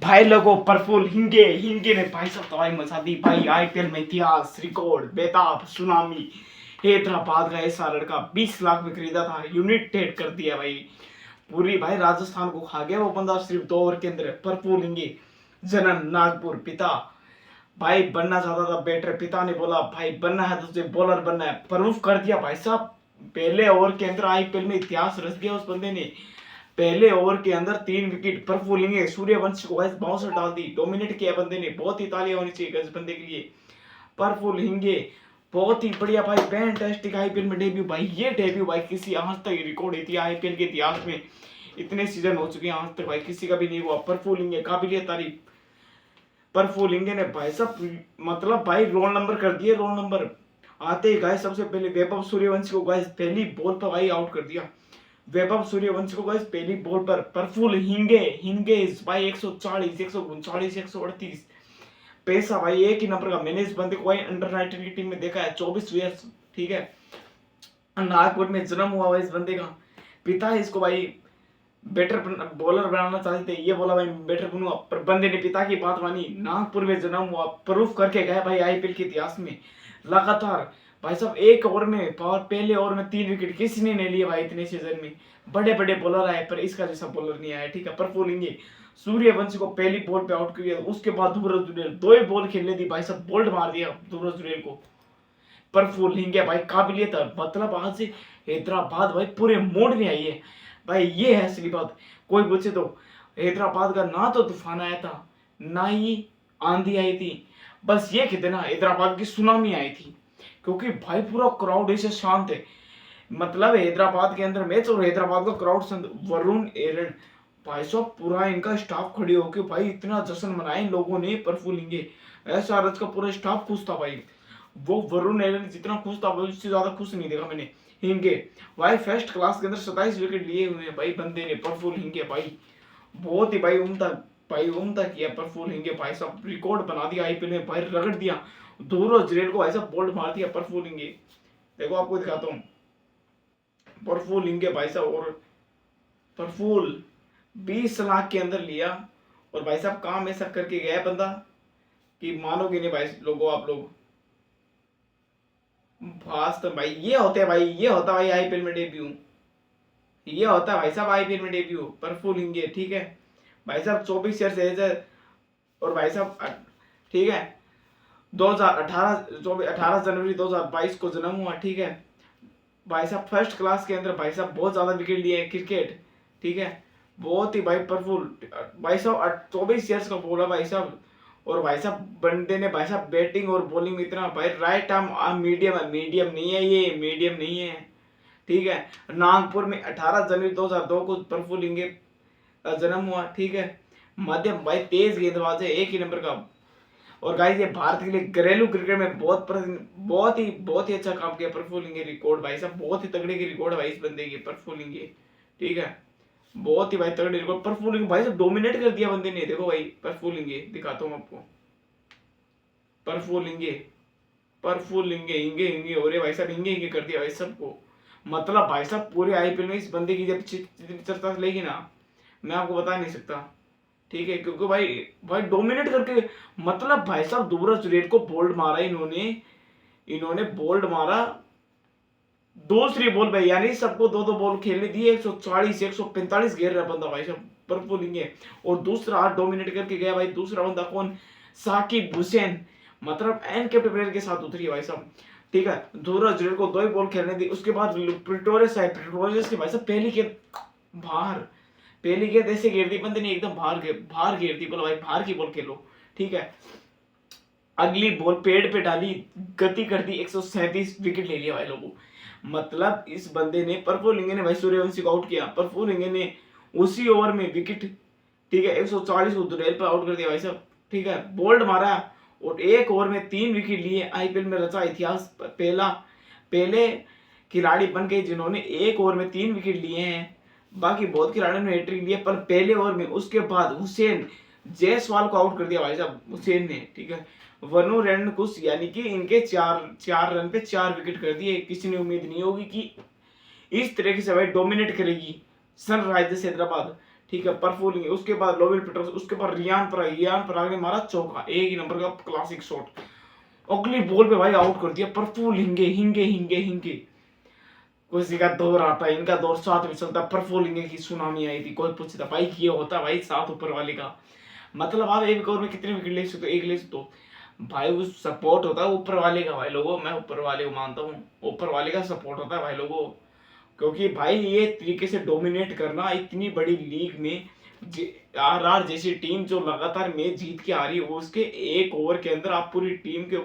भाई लोगों प्रफुल्ल हिंगे हिंगे ने भाई साहब तबाही मचा दी भाई। आईपीएल में इतिहास रिकॉर्ड बेताब सुनामी। हैदराबाद का ऐसा लड़का 20 लाख में खरीदा था, यूनाइटेड कर दिया भाई। पूरी भाई राजस्थान को खा गया वो बंदा सिर्फ 2 ओवर के अंदर। प्रफुल्ल हिंगे जन्म नागपुर, पिता भाई बनना चाहता था बैटर, पिता ने बोला भाई बनना है तो तुझे बॉलर बनना है, प्रूफ कर दिया भाई साहब। पहले ओवर के अंदर आईपीएल में इतिहास रच दिया उस बंदे ने। पहले ओवर के अंदर 3 विकेट। प्रफुल्ल हिंगे सूर्यवंशी को बाउंसर डाल दी, डोमिनेट किया बंदे ने। बहुत ही तालियां होनी चाहिए इस बंदे के लिए। प्रफुल्ल हिंगे बहुत ही बढ़िया भाई, फैंटास्टिक आईपीएल में डेब्यू भाई। ये डेब्यू भाई किसी आज तक रिकॉर्ड थी आईपीएल के इतिहास में। इतने सीजन हो चुके हैं आज तक भाई किसी का भी नहीं हुआ। प्रफुल्ल हिंगे काबिलियत तारीफ। प्रफुल्ल हिंगे ने भाई साहब मतलब भाई रोल नंबर कर दिए, रोल नंबर। आते ही गाइस सबसे पहले वैभव सूर्यवंशी को गाइस पहली बॉल पर भाई आउट कर दिया। वैभव सूर्यवंशी को गाइस पहली बॉल पर। प्रफुल्ल हिंगे हिंगे भाई 140 139 138 पैसा भाई एक ही नंबर का। मैंने इस बंदे को भाई अंडर 19 की टीम में देखा है, 24 ईयर्स, ठीक है। नागपुर में जन्म हुआ भाई इस बंदे का। पिता है इसको भाई बेटर बॉलर बनाना चाहते थे, ये बोला भाई बेटर बनूंगा, पर बंदे ने पिता की बात मानी। नागपुर में जन्म हुआ, प्रूफ करके गया भाई आईपीएल के इतिहास में। लगातार भाई साहब एक ओवर में पहले ओवर में 3 विकेट किसी ने नहीं लिए भाई इतने सीजन में। बड़े बड़े बॉलर आए पर इसका जैसा बॉलर नहीं आया, ठीक है। प्रफुल्ल हिंगे सूर्यवंशी को पहली बॉल पे आउट किया, उसके बाद ध्रुव जुरेल 2 ही बॉल खेलने दी भाई साहब, बोल्ड मार दिया ध्रुव जुरेल को। प्रफुल्ल हिंगे भाई काबिलियत है, मतलब आज से हैदराबाद भाई पूरे मोड में आई है भाई। ये है असली बात। कोई पूछे तो हैदराबाद का ना तो तूफान आया था ना ही आंधी आई थी, बस ये कहते ना हैदराबाद की सुनामी आई थी। क्योंकि भाई पूरा क्राउड ऐसे शांत है, मतलब हैदराबाद के अंदर मैच और हैदराबाद का क्राउड शांत। वरुण एरन भाई साहब पूरा इनका स्टाफ खड़े होके भाई इतना जश्न मनाया इन लोगों ने। प्रफुल्ल हिंगे ऐसा रज का पूरा स्टाफ खुश था भाई। वो वरुण एरन जितना खुश था भाई उससे ज्यादा खुश नहीं देखा मैंने। हिंगे भाई फर्स्ट क्लास के अंदर 27 विकेट लिए हुए हैं भाई बंदे ने। प्रफुल्ल हिंगे भाई बहुत ही भाई उम्दा किया। प्रफुल्ल हिंगे भाई साहब रिकॉर्ड बना दिया आईपीएल में भाई, रगड़ दिया। ध्रुव जुरेल को ऐसा बोल्ड मार दिया प्रफुल्ल हिंगे। देखो आपको दिखाता हूँ प्रफुल्ल हिंगे भाई साहब। और प्रफुल्ल 20 लाख के अंदर लिया और भाई साहब काम ऐसा करके गया बंदा कि मानोगे नहीं भाई लोगों आप लोग। तो भाई ये होते हैं भाई, ये होता भाई आईपीएल में डेब्यू, ये होता है भाई साहब आईपीएल में डेब्यू। प्रफुल्ल हिंगे, ठीक है भाई साहब 24 ईयर्स एज है। और भाई साहब ठीक है 18 जनवरी 2022 को जन्म हुआ, ठीक है भाई साहब। फर्स्ट क्लास के अंदर भाई साहब बहुत ज्यादा विकेट लिए हैं क्रिकेट, ठीक है। बहुत ही भाई प्रफुल्ल भाई साहब 24 ईयर्स का बोला भाई साहब। और भाई साहब बंदे ने भाई साहब बैटिंग और बॉलिंग में इतना भाई राइट आर्म मीडियम है, मीडियम नहीं है ये, मीडियम नहीं है, ठीक है। नागपुर में 18 जनवरी 2002 को प्रफुल्ल हिंगे जन्म हुआ, ठीक है। मध्यम भाई तेज गेंदबाज है, एक ही नंबर का। और गाइस ये भारत के लिए घरेलू क्रिकेट में बहुत ही अच्छा काम किया प्रफुल्ल हिंगे। रिकॉर्ड भाई साहब बहुत ही तगड़े के रिकॉर्ड है भाई इस बंदे के, प्रफुल्ल हिंगे, ठीक है। बहुत ही भाई तगड़े रिकॉर्ड। प्रफुल्ल हिंगे भाई साहब डोमिनेट कर दिया बंदे ने। देखो भाई प्रफुल्ल हिंगे दिखाता हूँ आपको। प्रफुल्ल हिंगे हिंगे हिंगे हो रहे भाई साहब, हिंगे हिंगे कर दिया भाई सबको। मतलब भाई साहब पूरे आईपीएल में इस बंदे की जब चर्चा लेगी ना मैं आपको बता नहीं सकता, ठीक है। क्योंकि भाई डोमिनेट करके, मतलब भाई साहब ध्रुव जुरेल को बोल्ड मारा इन्होंने बोल्ड मारा दूसरी बॉल पे, यानी सबको 2-2 बॉल खेलने दिए। 140 145 घेर रहा बंदा भाई साहब प्रफुल्ल हिंगे। और दूसरा हाथ डोमिनेट करके गया भाई। दूसरा बंदा कौन? साकिब हुसैन, मतलब अनकैप्ड प्लेयर के साथ उतरी भाई साहब, ठीक है। ध्रुव जुरेल को 2 ही बॉल खेलने दी। उसके बाद प्रिटोरियस की भाई साहब पहली गेंद ऐसे घेर दी बंदे ने, एकदम बाहर घेर दी। बोला भाई बाहर की बॉल खेलो, ठीक है। अगली बॉल पेड़ पे डाली, गति कर दी, 137 विकेट ले लिया भाई लोगों। मतलब इस बंदे ने, प्रफुल्ल हिंगे ने भाई सूर्यवंशी को आउट किया। प्रफुल्ल हिंगे ने उसी ओवर में विकेट, ठीक है 140 को जुरेल पर आउट कर दिया भाई साहब, ठीक है। बोल्ड मारा और एक ओवर में 3 विकेट लिए। आईपीएल में रचा इतिहास, पहले खिलाड़ी बन गए जिन्होंने एक ओवर में 3 विकेट लिए हैं। बाकी बहुत खिलाड़ियों ने हैट्रिक लिए पर पहले ओवर में। उसके बाद हुसैन जायसवाल को आउट कर दिया भाई साहब हुसैन ने, ठीक है। वरुण एरन कुछ यानी कि इनके 4 रन पे 4 विकेट कर दिए। किसी ने उम्मीद नहीं होगी कि इस तरीके से भाई डोमिनेट करेगी सनराइजर्स हैदराबाद, ठीक है, प्रफुल्ल हिंगे, उसके बाद लोविल पीटर्स, उसके बाद रियान पराग ने मारा चौका, एक ही नंबर का क्लासिक शॉट, अगली बॉल पे भाई आउट कर दिया प्रफुल्ल हिंगे। किसी का दौर आता है, इनका दौर साथ में चलता, प्रफुल्ल हिंगे की सुनामी आई थी, कोई पूछता भाई ये होता भाई साथ ऊपर वाले का, मतलब आप एक ओवर में कितने विकेट ले सकते हो, एक ले सकते हो भाई, वो सपोर्ट होता है ऊपर वाले का भाई लोगों, मैं ऊपर वाले को मानता हूँ, ऊपर वाले का सपोर्ट होता है भाई लोगों, क्योंकि भाई ये तरीके से डोमिनेट करना इतनी बड़ी लीग में, आरआर जैसी टीम जो लगातार मैच जीत के आ रही है, उसके एक ओवर के अंदर आप पूरी टीम के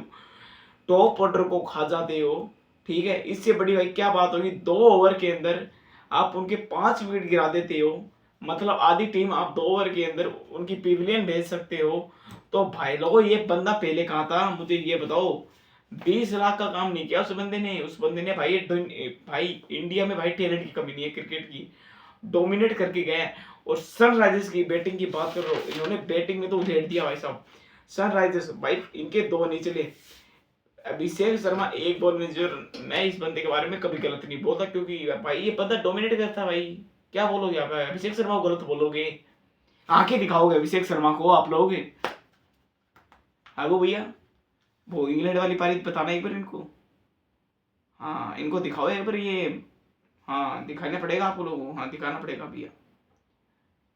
टॉप ऑर्डर को खा जाते हो, ठीक है, इससे बड़ी भाई क्या बात होगी, 2 ओवर के अंदर आप उनके 5 विकेट गिरा देते हो, मतलब आधी टीम आप 2 ओवर के अंदर उनकी पिविलियन भेज सकते हो, तो भाई लोगों ये बंदा पहले कहाँ था मुझे ये बताओ, 20 लाख का काम नहीं किया उस बंदे ने भाई, भाई इंडिया में भाई टैलेंट की कमी नहीं है क्रिकेट की, डोमिनेट करके गए। और सनराइजर्स की बैटिंग की बात कर रहा हूँ, इन्होंने बैटिंग में तो उधेड़ दिया भाई साहब, सनराइजर्स भाई इनके 2 नहीं चले, अभिषेक शर्मा एक बॉल में जो, मैं इस बंदे के बारे में कभी गलत नहीं बोलता, क्योंकि भाई ये बंदा डोमिनेट करता है भाई, क्या बोलोगे आप अभिषेक शर्मा को गलत बोलोगे, आंखें दिखाओगे अभिषेक शर्मा को आप लोग, आगो भैया वो इंग्लैंड वाली पारी बताना एक बार इनको, हाँ इनको दिखाओ एक बार ये, हाँ दिखाना पड़ेगा आप लोगों को, हाँ दिखाना पड़ेगा भैया,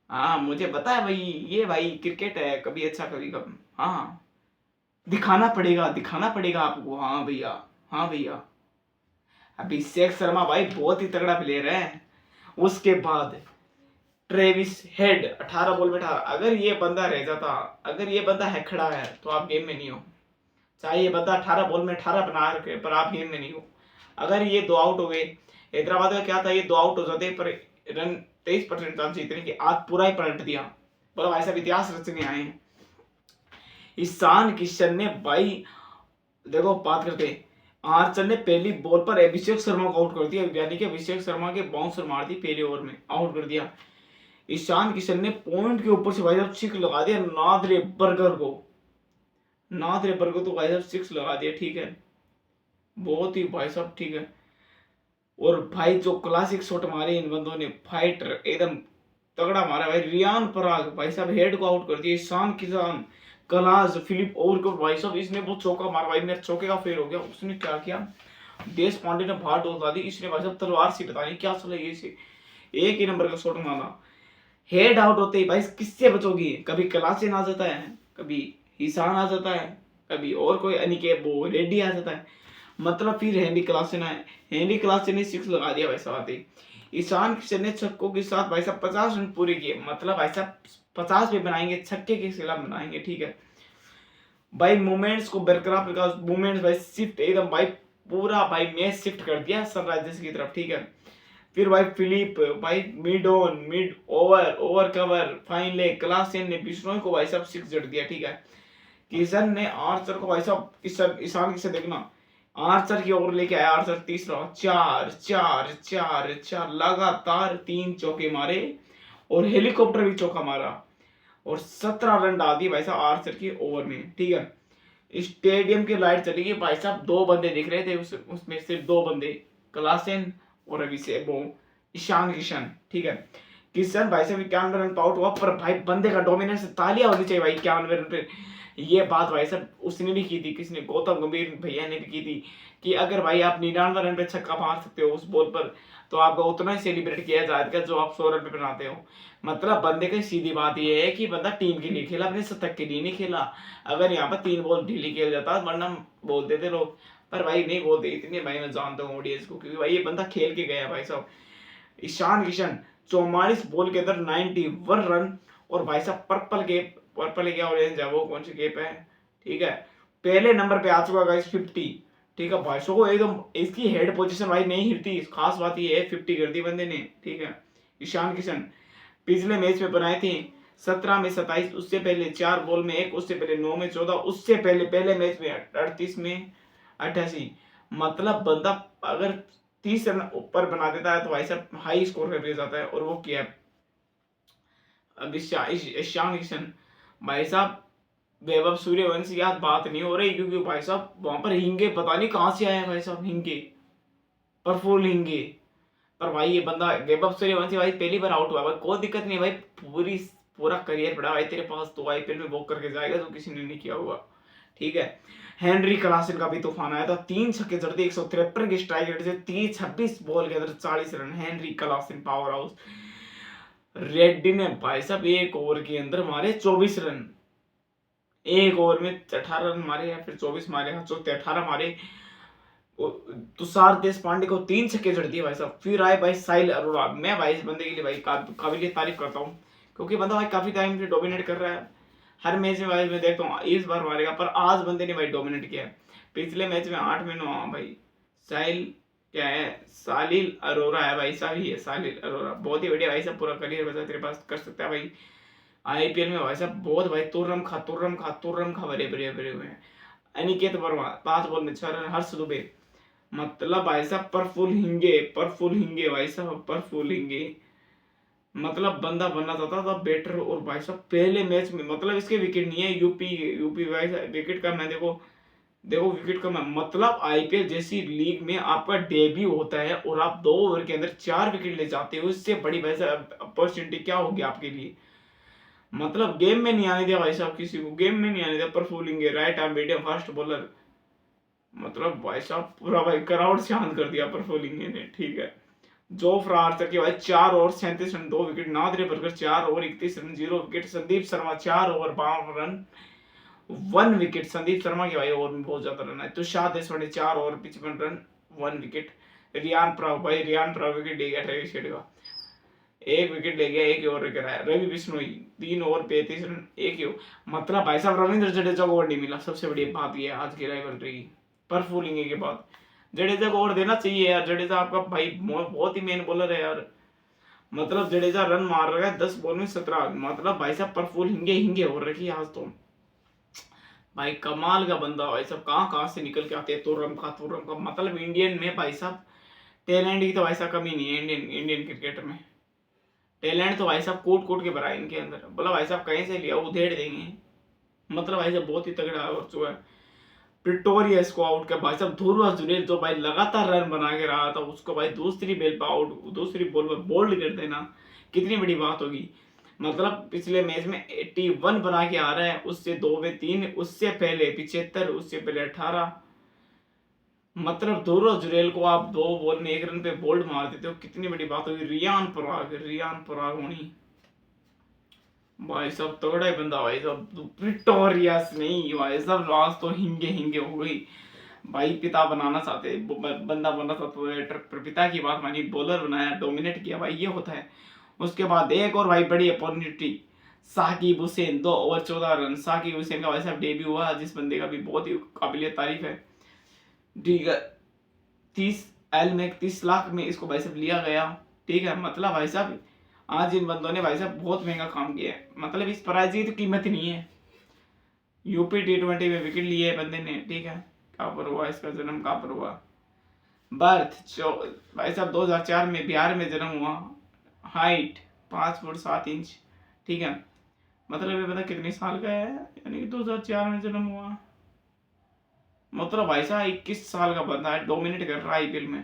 हाँ मुझे पता है भाई, ये भाई क्रिकेट है, कभी अच्छा कभी कम, हाँ दिखाना पड़ेगा आपको, हाँ भैया, हाँ भैया, अभिषेक शर्मा भाई बहुत ही तगड़ा प्लेयर है। उसके बाद ट्रेविस हेड 18 बॉल में 18, अगर ये बंदा रह जाता, अगर ये बंदा है खड़ा है तो आप गेम में नहीं हो, चाहे ये बंदा 18 बॉल में 18 बना रखे पर आप गेम में नहीं हो, अगर ये 2 आउट हो गए, हैदराबाद का क्या था, ये 2 आउट हो जाते पर रन 23% चांस जीतने की, आज पूरा ही पलट दिया, मतलब ऐसा इतिहास रचने आए हैं। ईशान किशन ने भाई देखो बात करते हैं, आर्चर ने पहली बॉल पर अभिषेक शर्मा को आउट कर दिया, यानी कि अभिषेक शर्मा के बाउंसर मार दी पहले ओवर में, आउट कर दिया। ईशान किशन ने पॉइंट के ऊपर से भाई साहब 6 लगा दिया नादरे बर्गर तो भाई साहब 6 लगा दिया, ठीक है, बहुत ही भाई साहब ठीक है। और भाई जो क्लासिक शॉट मारे इन बंदों ने, फाइटर एकदम तगड़ा मारा भाई, रियान पराग भाई साहब हेड को आउट कर दिया, ईशान किसान कलास फिलिप और को भाई साहब इसने वो चौका मारा भाई, मेरा चौके का फेल हो गया, उसने क्या किया, देश पांडे ने बाहर डोल दी, इसने भाई साहब तलवार सी बता नहीं क्या चला ये से, एक ही नंबर का शॉट मारा, हेड आउट होते ही भाई किससे बचोगी, कभी क्लासिन आ जाता है, कभी ईशान आ जाता है, कभी और कोई अनिकेत वो रेड्डी आ जाता है, मतलब फिर हेनरी क्लासिन आए, हेनरी क्लासिन ने 6 लगा दिया भाई साहब आते, ईशान किशन ने छक्कों के साथ भाई साहब 50 रन पूरे किए, मतलब भाई साहब 50 भी बनाएंगे छक्के के खिलाफ बनाएंगे, ठीक है भाई, मोमेंट्स को बरकरार रखा, मोमेंट्स भाई शिफ्ट एकदम भाई पूरा भाई मैच शिफ्ट कर दिया सनराइजर्स की तरफ, ठीक है। फिर भाई फिलिप भाई mid on mid over cover fine leg, Klaasen ने बिश्नोई को भाई साहब 6 जड़ दिया, ठीक है। किशन ने आर्चर को भाई साहब ईशान किसे देखना, आर्चर की ओवर लेके आया, आर्चर तीसरा 4 लगातार 3 चौके मारे और हेलीकॉप्टर भी चौका मारा और 17 रन डाल दिए भाई साहब आर्चर की ओवर में, ठीक है। स्टेडियम की लाइट चली गई भाई साहब, 2 बंदे दिख रहे थे उसमें सिर्फ 2 बंदे, क्लासेन और अभिषेक वो ईशान किशन, ठीक है। किशन भाई साहब 91 रन आउट हुआ, पर भाई बंदे का डोमिनेंस, तालियां होनी चाहिए भाई 91 रन पे, ये बात भाई साहब उसने भी की थी, किसने, गौतम गंभीर भैया ने भी की थी, कि अगर भाई आप 99 रन पे छक्का मार सकते हो उस बॉल पर, तो आपका उतना ही सेलिब्रेट किया जाएगा जो आप 100 रन पे बनाते हो, मतलब बंदे की सीधी बात ये है कि बंदा टीम के लिए खेला, अपने शतक के लिए नहीं खेला, अगर यहाँ पर 3 बॉल ढीली खेल जाता वरना बोलते थे लोग, पर भाई नहीं बोलते इतने, भाई मैं जानता हूँ ऑडियंस को, क्योंकि भाई ये बंदा खेल के गया भाई साहब। ईशान किशन 44 बॉल के अंदर 91 रन, और भाई साहब पर्पल क्या ऑरेंज है वो कौन सी गेप है, ठीक है, पहले नंबर पे आ चुका गाइस 50, ठीक है भाई को एकदम, इसकी हेड पोजीशन भाई नहीं हिलती, खास बात ये है 50 कर दी बंदे ने, ठीक है। ईशान किशन पिछले मैच में बनाए थे 17 में 27, उससे पहले 4 बॉल में 1, उससे पहले 9 में 14, उससे पहले मैच में 38 में 88, मतलब बंदा अगर 30 रन ऊपर बना देता है तो भाई साहब हाई स्कोर करके जाता है, और वो किया अब ईशान किशन भाई साहब, वैभव सूर्यवंशी याद बात नहीं हो रही, क्योंकि भाई साहब वहां पर हिंगे पता नहीं कहां से आए हैं भाई साहब, हिंगे प्रफुल्ल हिंगे पर भाई ये बंदा वैभव सूर्यवंशी भाई पहली बार आउट हुआ भाई, कोई दिक्कत नहीं भाई, पूरा करियर पड़ा भाई तेरे पास, तो आईपीएल में वो करके जाएगा जो किसी ने नहीं किया हुआ, ठीक है। हेनरी क्लासन का भी तूफान आया था, 3 छक्के जड़ते 153 की स्ट्राइक रेट से, 26 बॉल के अंदर 40 run, Henry Klaasen power house. Reddy ने भाई साहब 1 ओवर के अंदर मारे 24 रन, 1 ओवर में 18 रन मारे या फिर 24 मारे, हाँ 18 मारे। तुषार देशपांडे को 3 छक्के जड़ दिए भाई साहब। फिर आए भाई साहिल अरोड़ा, मैं भाई इस बंदे के लिए भाई काबिलियत तारीफ करता हूँ, क्योंकि बंदा भाई काफी टाइम से डोमिनेट कर रहा है, हर मैच में भाई मैं देखता हूँ इस बार मारेगा, पर आज बंदे ने भाई डोमिनेट किया है। पिछले मैच में 8 में 9 भाई। साहिल क्या है, सालिल अरोड़ा है भाई साहब, ही है सालिल अरोड़ा, बहुत ही बढ़िया भाई साहब, पूरा करियर बचा तेरे पास, कर सकता है भाई आईपीएल में भाई साहब, बहुत भाई तुर्रम खा भरे भरे भरे हुए हैं। अनिकेत वर्मा 5 बॉल में 6 रन, हर्ष दुबे, मतलब भाई साहब परफुल हिंगे भाई साहब, परफुल हिंगे, मतलब बंदा बनना चाहता था बेटर, और भाई साहब पहले मैच में मतलब इसके विकेट नहीं है, यूपी भाई विकेट का मैं देखो विकेट का मैं, मतलब आईपीएल जैसी लीग में आपका डेब्यू होता है और आप 2 ओवर के अंदर 4 विकेट ले जाते हो, इससे बड़ी भाई साहब अपॉर्चुनिटी क्या होगी आपके लिए। मतलब गेम में नहीं आने दिया भाई साहब, किसी को गेम में नहीं आने दिया, परफुलिंग right arm medium fast bowler, मतलब भाई साहब पूरा भाई क्राउड शांत कर दिया परफुलिंग ने, ठीक है। जोफ्रा आर्चर के भाई 4 over 37 run 2 wicket, Nandre Burger 4 over 31 run 0 wicket, Sandeep Sharma 4 over 52 run 1 wicket, Sandeep Sharma के भाई ओवर में बहुत ज्यादा रन है। Tushar Deshpande 4 over 55 run 1 wicket, Riyan Parag wicket ले गया ट्रेविस हेड का, 1 विकेट ले गया, 1 ओवर कराया। रवि बिश्नोई 3 ओवर 35 रन 1 ही, मतलब भाई साहब रविंद्र जडेजा को ओवर नहीं मिला, सबसे बड़ी बात यह है आज की राइवलरी की, परफुलिंग के बाद जडेजा को ओवर देना चाहिए यार, जडेजा आपका भाई बहुत ही मेन बॉलर है यार, मतलब जडेजा रन मार रहा है 10 बॉल में 17, मतलब भाई साहब परफुल हिंगे हो रखी है आज तो, भाई कमाल का बंदा भाई साहब, कहाँ से निकल के आते हैं तुर्रम का, मतलब इंडियन में भाई साहब टैलेंट की तो भाई साहब कमी नहीं है, इंडियन क्रिकेट में टैलेंट तो भाई साहब कूट के भरा है इनके अंदर, बोला भाई साहब कहीं से लिया उधेड़ देंगे, मतलब भाई साहब बहुत ही तगड़ा हो चुका है। प्रिटोरियस को आउट किया भाई साहब, ध्रुव जुरेल जो भाई लगातार रन बना के रहा था, उसको भाई दूसरी बॉल पर बोल्ड कर देना कितनी बड़ी बात होगी, मतलब पिछले मैच में 81 बना के आ रहा है, उससे 2 में 3, उससे पहले 75, उससे पहले 18, मतलब ध्रुव जुरेल को आप 2 बॉल में 1 रन पे बोल्ड मार देते हो, कितनी बड़ी बात होगी। रियान पराग होनी भाई साहब तगड़ा ही बंदा भाई साहब, प्रिटोरियस नहीं भाई साहब, आज तो हिंगे हो गई भाई, पिता बनाना चाहते बंदा बनना चाहते पर पिता की बात मानी, बॉलर बनाया, डोमिनेट किया भाई, ये होता है। उसके बाद एक और भाई बड़ी opportunity, Saqib Hussain 2 over 14 run, Saqib Hussain का भाई साहब डेब्यू हुआ, जिस बंदे का भी बहुत ही काबिलियत तारीफ है, ठीक है। 30 लाख में इसको भाई साहब लिया गया, ठीक है, मतलब भाई साहब आज इन बंदों ने भाई साहब बहुत महंगा काम किया है, मतलब इस प्राइज की तो कीमत नहीं है। यूपी T20 में विकेट लिए है बंदे ने, ठीक है। कहाँ पर हुआ इसका जन्म, कहाँ पर हुआ बर्थ, भाई साहब 2004 में बिहार में जन्म हुआ, हाइट 5 फुट 7 इंच, ठीक है, मतलब ये बंदा कितने साल का है, यानी कि 2004 में जन्म हुआ, मतलब भाई साहब 21 साल का बंदा है, डोमिनेट कर रहा है आईपीएल में,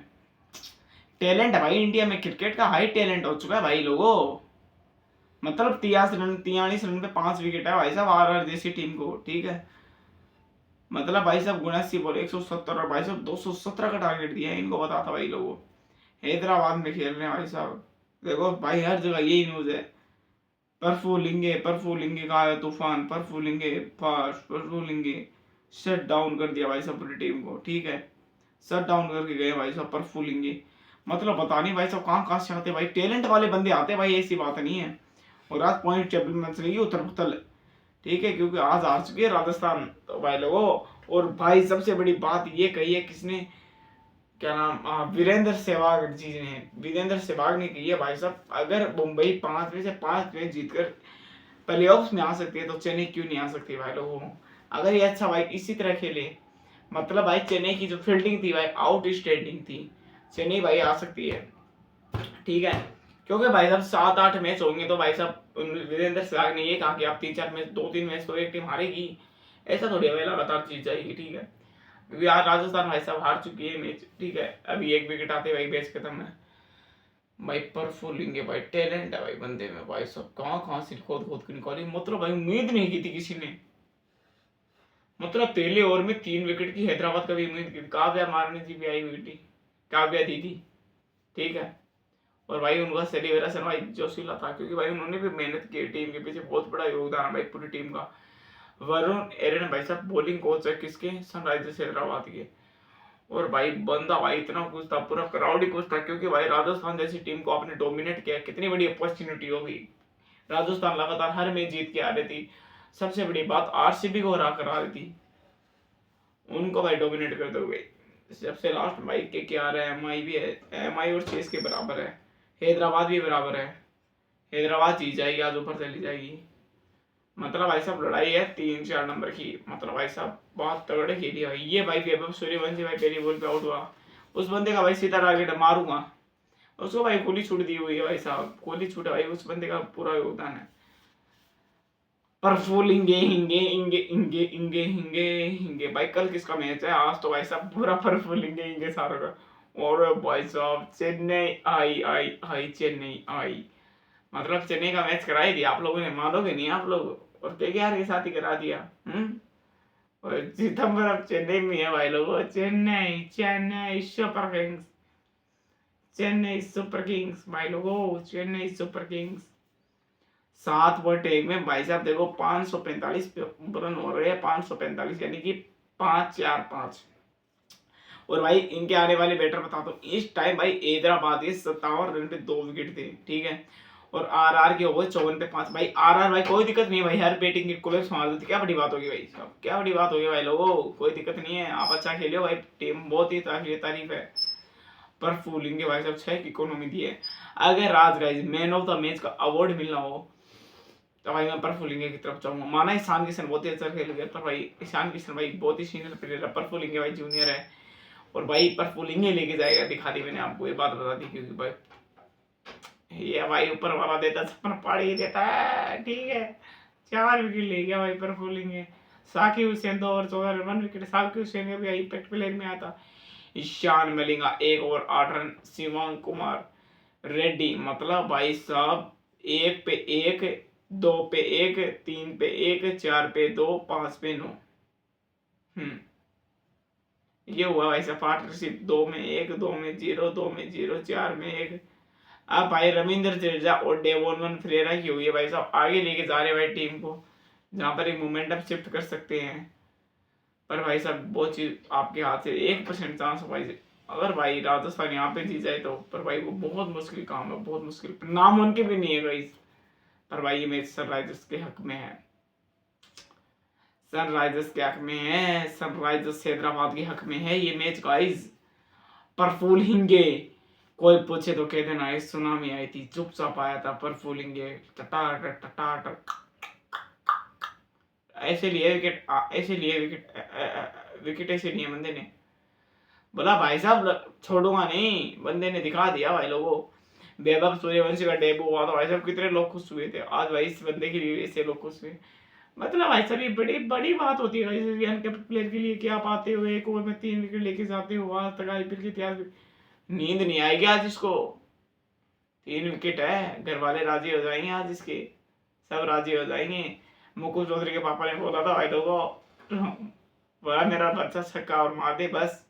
टैलेंट है भाई, इंडिया में क्रिकेट का हाई टैलेंट हो चुका है भाई लोगों, मतलब 43 रन पे 5 विकेट है भाई साहब आरआर जैसी टीम को, ठीक है, मतलब भाई साहब 79 बॉल 170 और भाई साहब 217 का टारगेट दिया है इनको, बताता भाई लोगों, हैदराबाद में खेल रहे हैं भाई साहब, देखो भाई हर जगह यही न्यूज है, परफुलिंगे का आया तूफान, परफुलिंगे शट डाउन कर दिया भाई साहब पूरी टीम को, ठीक है, शट डाउन करके गए भाई साहब परफुलिंगे, मतलब पता नहीं भाई साहब कहाँ से आते भाई, टैलेंट वाले बंदे आते भाई, ऐसी बात नहीं है। और आज पॉइंट टेबल में चलेगी उथल पुथल, ठीक है, क्योंकि आज हार चुकी है राजस्थान तो भाई लोगों, और भाई सबसे बड़ी बात ये कही है किसने, क्या नाम, वीरेंद्र सहवाग ने कही है भाई साहब, अगर मुंबई 5 में से 5 मैच जीतकर प्लेऑफ्स में आ सकती है तो चेन्नई क्यों नहीं आ सकती भाई लोगों, अगर ये अच्छा भाई इसी तरह खेले, मतलब भाई चेन्नई की जो फील्डिंग थी भाई आउटस्टैंडिंग थी, चेन्नई भाई आ सकती है, ठीक है, क्योंकि भाई साहब 7-8 मैच होंगे तो भाई साहब वीरेंद्र सहवाग ने ये कहा कि आप 3-4 मैच 2-3 मैच तो एक टीम हारेगी, ऐसा थोड़ी भाई लगातार चीज जाएगी, ठीक है, क्योंकि आज राजस्थान भाई साहब हार चुकी है मैच, ठीक है, अभी 1 विकेट आते भाई मैच खत्म है, भाई परफुलिंग है भाई, टैलेंट है भाई बंदे में भाई, सब कहाँ कहाँ से खोद खोद के निकाली, मतलब भाई उम्मीद नहीं की थी किसी ने। मतलब पहले ओवर में 3 विकेट की हैदराबाद का भी उम्मीद की थी, काव्या मारने जी भी आई हुई थी, काव्या दी थी, ठीक है। और भाई उनका सेलिब्रेशन भाई जोशीला था, क्योंकि भाई उन्होंने भी मेहनत की, टीम के पीछे बहुत बड़ा योगदान है भाई पूरी टीम का। वरुण एरन भाई साहब बॉलिंग कोच है किसके, सनराइजर्स हैदराबाद के। और भाई बंदा भाई इतना खुश था, पूरा क्राउड ही खुश था, क्योंकि भाई राजस्थान जैसी टीम को आपने डोमिनेट किया, कितनी बड़ी अपॉर्चुनिटी होगी। राजस्थान लगातार हर मैच जीत के आ रही थी, सबसे बड़ी बात आरसीबी को हरा कर आ रही थी, उनको भाई डोमिनेट करते हुए। सबसे लास्ट भाई के आ रहा है, एमआई भी है, एमआई और चेस के बराबर है, हैदराबाद भी बराबर है, हैदराबाद जीत जाएगी, आज ऊपर चली जाएगी। मतलब भाई साहब लड़ाई है 3-4 नंबर की, मतलब भाई साहब बहुत तगड़े खेली भाई। ये भाई वैभव सूर्यवंशी भाई पहली बॉल पे आउट हुआ, उस बंदे का भाई सीधा टारगेट मारूंगा, उसको भाई गोली छूट दी हुई है भाई साहब, गोली छूटा भाई, उस बंदे का पूरा योगदान है। पर फुल इंगे हिंगे इंगे इंगे इंगे हिंगे हिंगे भाई, कल किसका मैच है, आज तो भाई साहब पूरा पर फुल इंगे इंगे सारों का। और भाई साहब चेन्नई आई आई आई, चेन्नई आई, मतलब चेन्नई का मैच करा ही दिया आप लोगों ने, मानोगे नहीं आप लोग, और केकेआर के साथ ही करा दिया। और चिदम्बरम चेन्नई में है भाई लोगों, Chennai Chennai super Kings, Chennai super Kings भाई लोगों, चेन्नई सुपर किंग्स। 7/1 में भाई साहब देखो 545 रन हो रहे हैं, 545 यानी कि 5-4-5। और भाई इनके आने वाले बैटर बता दो, इस टाइम भाई हैदराबाद के 57 रन पे 2 विकेट थे, ठीक है। और आरआर के हो गए 54 पे 5। भाई आरआर भाई कोई दिक्कत नहीं है भाई, हर बैटिंग के कोलेप्स संभाल देती, क्या बड़ी बात होगी भाई साहब, क्या बड़ी बात होगी भाई लोगों, कोई दिक्कत नहीं है, आप अच्छा खेले हो भाई, टीम बहुत ही तारीफ है। पर फूलेंगे भाई साहब, 6 की इकोनॉमी दी है। अगर राज guys man of the match का अवार्ड मिलना हो तो भाई मैं प्रफुल इंडिया की तरफ चाहूंगा। माना ईशान किशन बहुत ही अच्छा खेल गया, पर भाई ईशान किशन भाई बहुत ही सीनियर प्लेयर है, प्रफुल इंडिया भाई जूनियर है, और भाई प्रफुल इंडिया लेके जाएगा, दिखा दी मैंने आपको ये बात बता दी, क्योंकि भाई ये भाई ऊपर वाला देता छप्पन पाड़ी ही देता है, ठीक है। 4 विकेट ले गया भाई Praful India. Saqib Hussain 2 over 14 run 1 wicket, Saqib Hussain का भी इंपैक्ट प्लेयर में आता। ईशान मलिंगा 1 ओवर 8 रन, शिवांग कुमार रेड्डी, मतलब भाई साहब 1 पे 1, 2 पे 1, 3 पे 1, 4 पे 2, 5 पे 9। ये हुआ भाई साहब पार्टनरशिप, 2 में 1, 2 में 0, 2 में 0, 4 में 1। अब भाई रविंद्र जडेजा और डेवोन फ्रेरा की हुई है भाई साहब, आगे लेके जा रहे भाई टीम को, जहां पर एक मोमेंटम शिफ्ट कर सकते हैं। पर भाई साहब वो चीज आपके हाथ से 1% चांस भाई, अगर भाई राजस्थान यहाँ पे जीत जाए तो, पर भाई वो बहुत मुश्किल काम है, बहुत मुश्किल, नामुमकिन भी नहीं है भाई। पर भाई ये मैच सनराइजर्स के हक में है, सनराइजर्स के हक में है, सनराइजर्स हैदराबाद के हक में है ये मैच गाइस। पर फूलेंगे, कोई पूछे तो कह देना इस सुनामी आई थी, चुपचाप आया था, पर फूलेंगे टटाटर टटाटर, ऐसे लिए विकेट, ऐसे लिए विकेट, विकेट ऐसे लिए बंदे ने, बोला भाई साहब छोड़ूंगा नहीं, बंदे ने दिखा दिया भाई लोगों। वैभव सूर्यवंशी का डेब्यू हुआ तो भाई साहब कितने लोग खुश हुए थे, आज भाई इस बंदे के लिए ऐसे लोग खुश हुए, मतलब भाई साहब ये बड़ी बड़ी बात होती है भाई, अनकैप्ड प्लेयर के लिए क्या पाते हुए 1 ओवर में 3 विकेट लेके जाते हो, आज तक आईपीएल के इतिहास में नींद नहीं आएगी आज इसको, 3 विकेट है, घर वाले राजी हो जाएंगे आज इसके, सब राजी हो जाएंगे। मुकुल चौधरी के पापा ने बोला था भाई लोगों, बड़ा मेरा बच्चा छक्का और मार दे बस।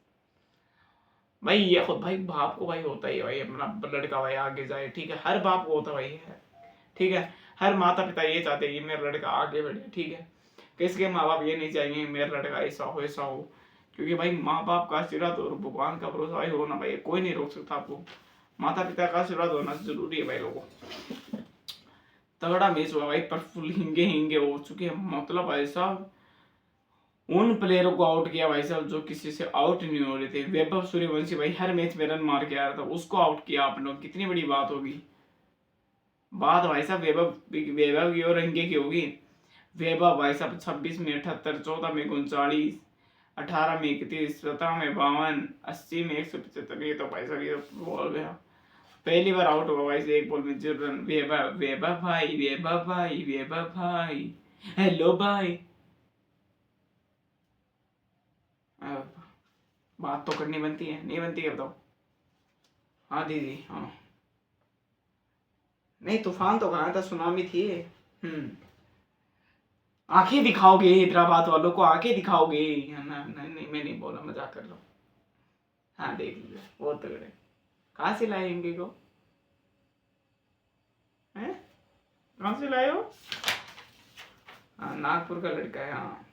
भाई ये खुद भाई बाप को भाई होता ही है भाई, अपना लड़का भाई आगे जाए, ठीक है, हर बाप को होता भाई है, ठीक है। हर माता पिता ये चाहते हैं कि मेरा लड़का आगे बढ़े, ठीक है। किसके माँ बाप ये नहीं चाहेंगे मेरा लड़का ऐसा हो ऐसा हो, क्योंकि भाई माँ बाप का आशीर्वाद और भगवान का भरोसा भाई हो ना भाई, कोई नहीं रोक सकता आपको, माता पिता का आशीर्वाद होना जरूरी है भाई लोगों। तगड़ा मैच हुआ भाई, पर फुल हिंगे हिंगे हो चुके हैं, मतलब भाई साहब उन प्लेयरों को आउट किया भाई साहब जो किसी से आउट नहीं हो रहे थे। वैभव सूर्यवंशी भाई हर मैच में रन मार के आ रहा था, उसको आउट किया आप लोग, कितनी बड़ी बात होगी। बात भाई साहब वैभव वैभव की और रंगे की होगी। वैभव भाई साहब 26 में 78, 14 में 39, 18 में 31, 17 में 52, 80 में 175, ये तो भाई साहब ये बॉल गया, पहली बार आउट हुआ भाई से 1 बॉल में 0 रन। वैभव वैभव भाई, वैभव भाई, वैभव भाई, हेलो भाई, बात तो करनी बनती है, नहीं बनती है बताओ। हाँ दीदी हाँ, नहीं तूफान तो कहा था, सुनामी थी। आंखें दिखाओगे हैदराबाद वालों को, आंखें दिखाओगे। ना नहीं नहीं, मैं नहीं बोला, मजाक कर रहा हूँ। हाँ देख लीजिए, बहुत तगड़े। कहाँ से लाए इनके को, हैं कहाँ से लाए हो? हाँ नागपुर का लड़का है। हाँ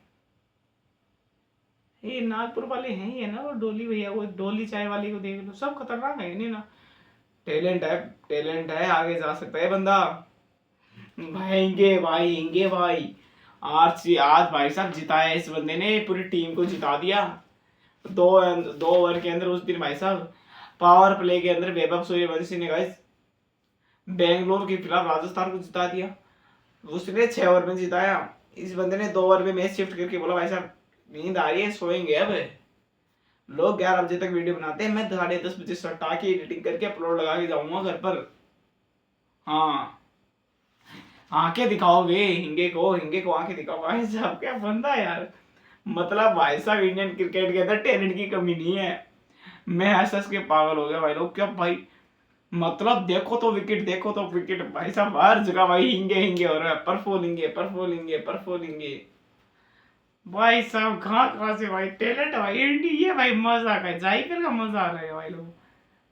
ये नागपुर वाले हैं ये ना, वो डोली भैया, वो डोली चाय वाली को देख लो, सब खतरनाक है नहीं ना। टैलेंट है, टैलेंट है, आगे जा सकता है बंदा। भाई भाई आज भाई साहब जिताया इस बंदे ने, पूरी टीम को जिता दिया। दो दो ओवर के अंदर उस दिन भाई साहब पावर प्ले के अंदर वैभव सूर्यवंशी ने गाइस बेंगलोर के खिलाफ राजस्थान को जिता दिया। उसने 6 ओवर में जिताया। इस बंदे ने 2 ओवर में मैच शिफ्ट करके बोला भाई साहब नींद आ रही है, सोएंगे अब। लोग 11 बजे तक वीडियो बनाते हैं, मैं 10:30 बजे सटा के एडिटिंग करके अपलोड लगा के जाऊंगा घर पर। हाँ आंखें दिखाओगे हिंगे को, हिंगे को आंखें दिखाओ भाई साहब, क्या बंदा यार। मतलब भाई साहब इंडियन क्रिकेट के अंदर टैलेंट की कमी नहीं है। मैं हंस के पागल हो गया भाई लोग, क्या भाई मतलब देखो तो विकेट, देखो तो विकेट भाई साहब, हर जगह भाई हिंगे हिंगे हो रहा है, परफोलिंगे परफोलिंगे परफोलिंगे। भाई साहब कहाँ कहाँ से भाई टैलेंट है भाई, इंडिया भाई मजा का है, आईपीएल का मजा आ रहा है भाई लोग।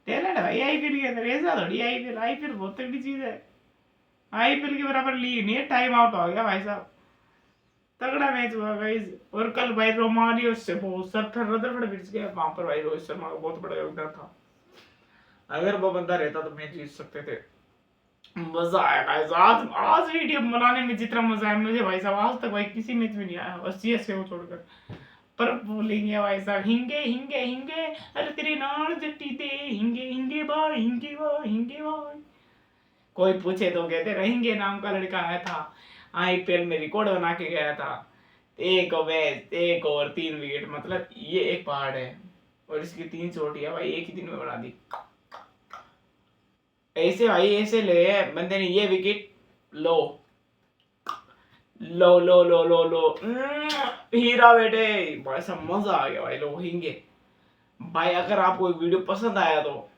टैलेंट है भाई आईपीएल के अंदर, ऐसा थोड़ी आईपीएल, आईपीएल बहुत तगड़ी चीज है। आईपीएल के बराबर लीग नहीं है, टाइम आउट हो गया भाई साहब। तगड़ा मैच हुआ गाइस। और कल भाई रोमारियो से बहुत सर रदरफोर्ड पिच गया वहां पर भाई, रोहित शर्मा का बहुत बड़ा योगदान था। अगर वो बंदा रहता तो मैच जीत सकते थे। मजा आया गाइस, आज आज वीडियो बनाने में जितना मजा आया मुझे भाई साहब आज तक भाई किसी मैच में नहीं आया, बस सीएसके को छोड़कर। पर बोलेंगे भाई साहब हिंगे हिंगे हिंगे, अरे तेरी नाड़ जट्टी दे, हिंगे हिंगे भाई, हिंगे भाई, हिंगे भाई। कोई पूछे तो कहते रहेंगे नाम का लड़का आया था, आईपीएल में रिकॉर्ड बना के गया था, एक मैच 1 ओवर 3 विकेट, मतलब ये एक पहाड़ है और इसकी 3 चोटियां भाई एक ही दिन में बना दी। ऐसे भाई ऐसे ले बंदे ने ये विकेट, लो लो लो लो लो लो हीरा बेटे भाई सब मजा आ गया भाई लोग हिंगे। भाई अगर आपको वीडियो पसंद आया तो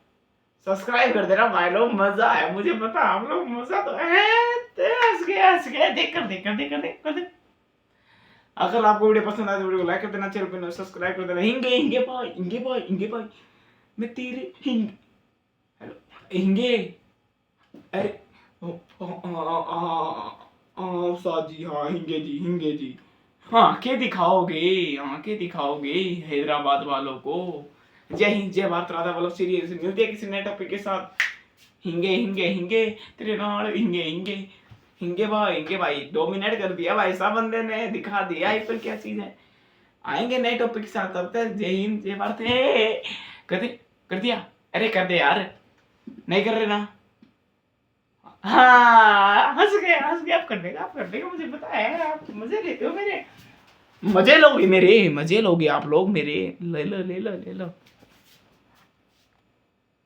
सब्सक्राइब कर देना भाई लोग, मजा आया मुझे पता आप लोग मजा तो हंस गए देख कर। अगर आपको वीडियो पसंद आए तो वीडियो को लाइक कर देना, चैनल पे सब्सक्राइब कर देना। हिंगे हिंगे भाई, हिंगे भाई, हिंगे भाई, मैं तेरे हिंग हेलो हिंगे, अरे साजी, हाँ हिंगे जी, हिंगे जी। हाँ आंखें दिखाओगे, आंखें दिखाओगे हैदराबाद वालों को। जय हिंद जय भारत, राधा वल्लभ सीरीज मिलती है किसी नए टॉपिक के साथ। हिंगे हिंगे हिंगे तेरे नाल हिंगे हिंगे, हिंगे भाई डोमिनेट कर दिया भाई साहब बंदे ने, दिखा दिया आईपीएल क्या चीज है। आएंगे नए टॉपिक के साथ, तब तक जय हिंद जय भारत। कर दे, कर दिया, अरे कर दे यार, नहीं कर रहे ना। हाँ हंस गए, आप कर देगा, आप कर देगा, मुझे पता है आप मजे लेते हो मेरे, मजे लोगे मेरे, मजे लोगे आप लोग मेरे, ले लो ले लो ले लो।